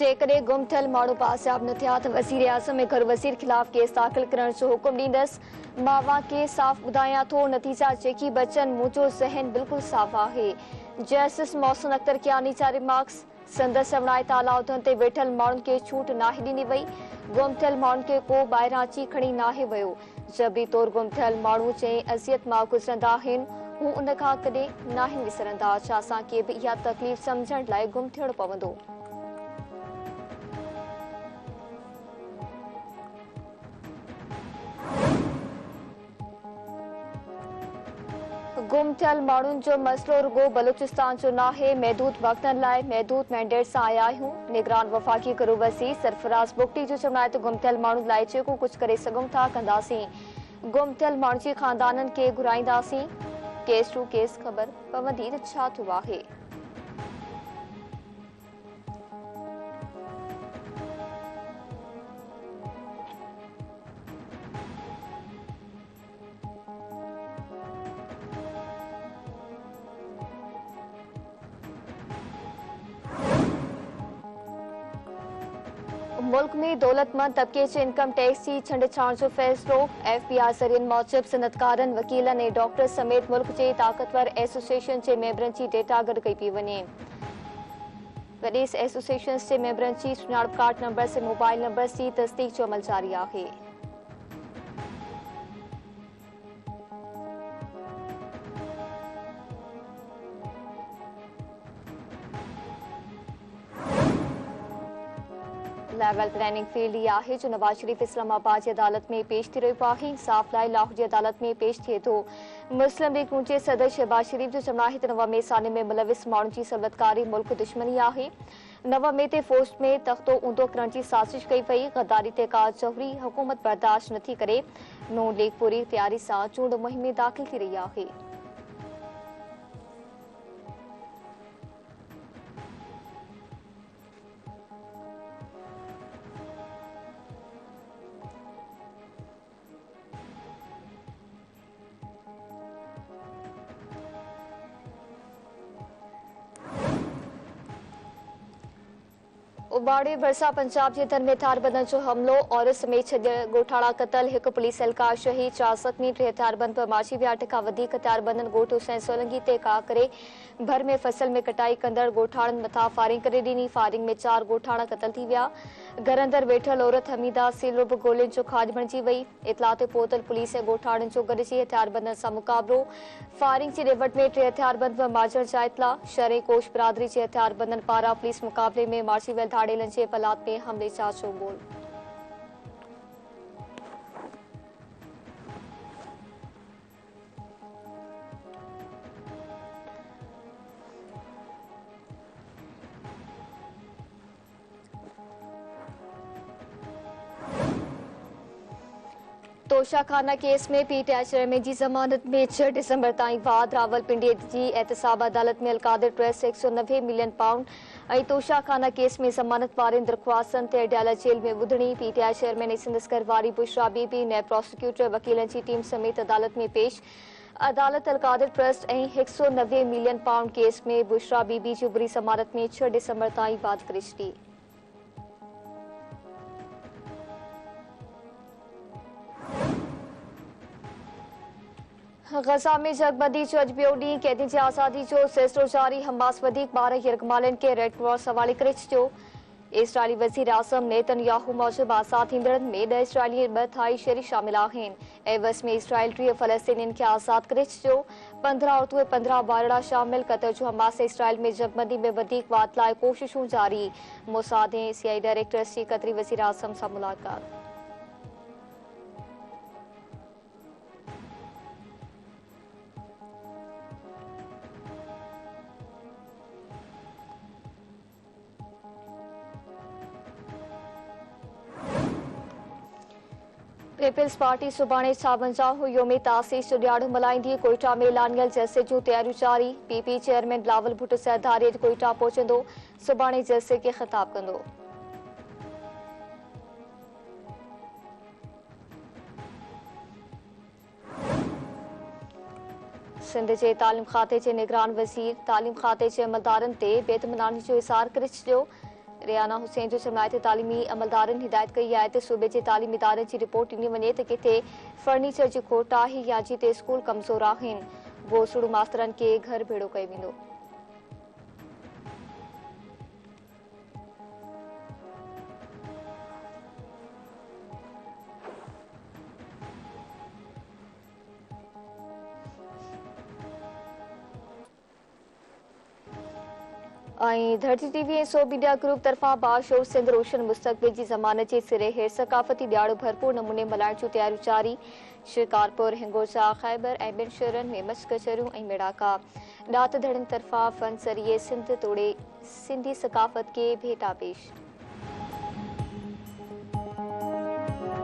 जेकॾहिं गुम थियल माण्हू पासियाब न थिया त वज़ीर आज़म ऐं घर वज़ीर ख़िलाफ़ केस दाख़िल करण जो हुकुम ॾींदसि। मां वाके साफ़ ॿुधायां थो, नतीजा जेकी बि अचनि मुंहिंजो ज़हन बिल्कुलु साफ़ आहे। जस्टिस मोहसिन अख्तर कियानी जा रिमार्क्स। संदसि चवण आहे त आला उहिदनि ते वेठल माण्हुनि खे छूट नाहे ॾिनी वई। गुम थियल माण्हुनि खे को ॿाहिरां अची खणी नाहे वियो। जबरी तौर गुम थियल माण्हू चई अज़ियत मां गुज़रंदा आहिनि, हू उन खां कॾहिं नाहिनि विसरंदा। छा असांखे बि इहा तकलीफ़ सम्झण लाइ गुम थियणो पवंदो? गुम थियल माण्हुनि जो मसइलो रुगो बलूचिस्तान जो नाहे। महदूद वक़्तनि लाइ महदूद मैंडेट सां आया आहियूं। निगरान वफ़ाक़ी घरू वज़ीर सरफराज़ बुगटी जो चवणु आहे त गुम थियल माण्हुनि लाइ जेको कुझु करे सघूं था कंदासीं। गुम थियल माण्हुनि जे ख़ानदाननि खे घुराईंदासीं। केस टू केस ख़बर पवंदी त छा थियो आहे। मुल्क में दौलतमंद तबके जे इनकम टैक्स जी छंडछाड़ जो फ़ैसिलो। FBI ज़रियनि मूजिब सनतकारनि, वकीलनि ऐं डॉक्टर समेत मुल्क जे ताक़तवर एसोसिएशन जे मेंबरनि जी डेटा गॾु कई पई वञे। वॾे एसोसिएशन जे मेंबरनि जी सुञाणप कार्ड नंबर्स ऐं मोबाइल नंबर्स जी तस्दीक जो अमल जारी आहे। लेवल प्लानिंग फील्ड इहा आहे जो नवाज शरीफ इस्लामाबाद जी अदालत में पेश थी रहियो आहे। इंसाफ लाइ लाहौर जी अदालत में पेश थिए थो। मुस्लिम लीग नून जे सदर शहबाज शरीफ जो चवणु आहे त 9 में साने में मुलविस माण्हुनि जी सहूलियतकारी मुल्क दुश्मनी आहे। 9 में ते फौज में तख़्तो ऊंधो करण जी साज़िश कई वई। गद्दारी ते का जौहरी हुकूमत बर्दाश्त नथी करे। नून लीग पूरी तयारी सां चूंड मुहिम में दाख़िल थी रही आहे। उबाड़े भरसा पंजाब जे धन में हथियारबंदनि जो हमलो। औरत समेत 6 ॻोठाणा क़तल, 1 पुलिस एहलकार शहीद, 4 ज़ख़्मी, 3 हथियारबंद पर माची विया। 8 खां वधीक हथियारबंदनि ॻोठ हुसैन सोलंकी ते का करे भर में फसल में कटाई कंदड़ ॻोठाणनि मथां फायरिंग करे ॾिनी। फायरिंग में 4 ॻोठाणा क़तल थी विया। घर अंदर वेठल औरत हमीदा सिलो बि गोलियुनि जो खाज बणिजी वई। इतला ते पहुतल पुलिस ऐं ॻोठाणनि जो गॾिजी हथियारबंदनि सां मुक़ाबिलो। फायरिंग जी ॾेवट में 3 हथियारबंद पर मारिजण जा इतला। शरई कोश बिरादरी जे हथियारबंदनि पारां पुलिस मुक़ाबले में मारिजी वियल धाड़ेलनि जे पलात में हमले जा बोल। तोशाखाना केस में PTI चेयरमैन जी ज़मानत में 6 डिसंबर ताईं वाद। रावलपिंडी जी एहतसाब अदालत में अलकादर ट्रस्ट 190 मिलियन पाउंड ऐं तोशाखाना केस में ज़मानत वारनि दरख़्वास्तनि ते अडियाला जेल में ॿुधणी। PTI चेयरमैन ऐं संदसि घरवारी बुशरा बीबी नैब प्रोसिक्यूटर वकीलनि जी टीम समेत अदालत में पेश। अदालत अलकादर ट्रस्ट ऐं 190 मिलियन पाउंड केस में बुशरा बीबी जी उभरी ज़मानत में 6 डिसंबर ताईं वाद करे छॾी। गज़ा में जगबंदी जो अॼु ॿियो ॾींहुं। कैदियुनि जी आज़ादी जो सिलसिलो जारी। हमास वधीक 12 यरगमालनि खे रेड क्रॉस हवाले करे छॾियो। इस्राइली वज़ीर आज़म नेतन्याहू मूजिब आज़ाद थींदड़नि में 10 इस्राइली 2 थाई शहरी शामिल आहिनि। एवज़ में इसराइल 3 फ़लस्तीनियुनि खे आज़ाद करे छॾियो। 15 औरतूं ऐं 15 ॿारड़ा शामिल। क़तर जो हमास ऐं इसराइल में जगबंदी में वधीक वाध लाइ कोशिशूं जारी। मोसाद ऐं CIA डायरेक्टर्स जी क़तरी वज़ीर आज़म सां मुलाक़ात। पीपल्स पार्टी सुभाणे 56 योम तासीस जो ॾियारो मल्हाईंदी। कोयटा में ऐलानियल जलसे जूं तयारियूं जारी। PP चेयरमैन बिलावल भुट्टो सरदारी कोयटा पहुचंदो। सुभाणे जलसे खे ख़िताब कंदो। सिंध जे तालीम खाते जे निगरान वज़ीर तालीम खाते जे अमलदारनि ते बेतमिनानी जो इज़हार करे छॾियो। रियाना हुसैन जो जमायत तालीमी अमलदारनि हिदायत कई आहे त सूबे जे तालीमी इदारनि जी रिपोर्ट ॾिनी वञे त किथे फर्नीचर जी खोट आहे या जिते स्कूल कमज़ोर आहिनि गोसड़ू मास्तरनि खे घर भेड़ो कयो वेंदो। धरती टीवी ऐं सोब मीडिया ग्रुप तरफ़ां बाशोर सिंध रोशन मुस्तक़बिल जी ज़मानत जे सिरे हेठि सक़ाफ़ती ॾियारो भरपूर नमूने मल्हाइण जूं तयारियूं जारी। शिकारपुर हिंगोजा ख़ैबर ऐं ॿिनि शहरनि में मश कचहरियूं ऐं मेड़ाका ॾात धड़नि तरफ़ां फन ज़रिए सिंध तोड़े सिंधी सक़ाफ़त खे भेटा पेश।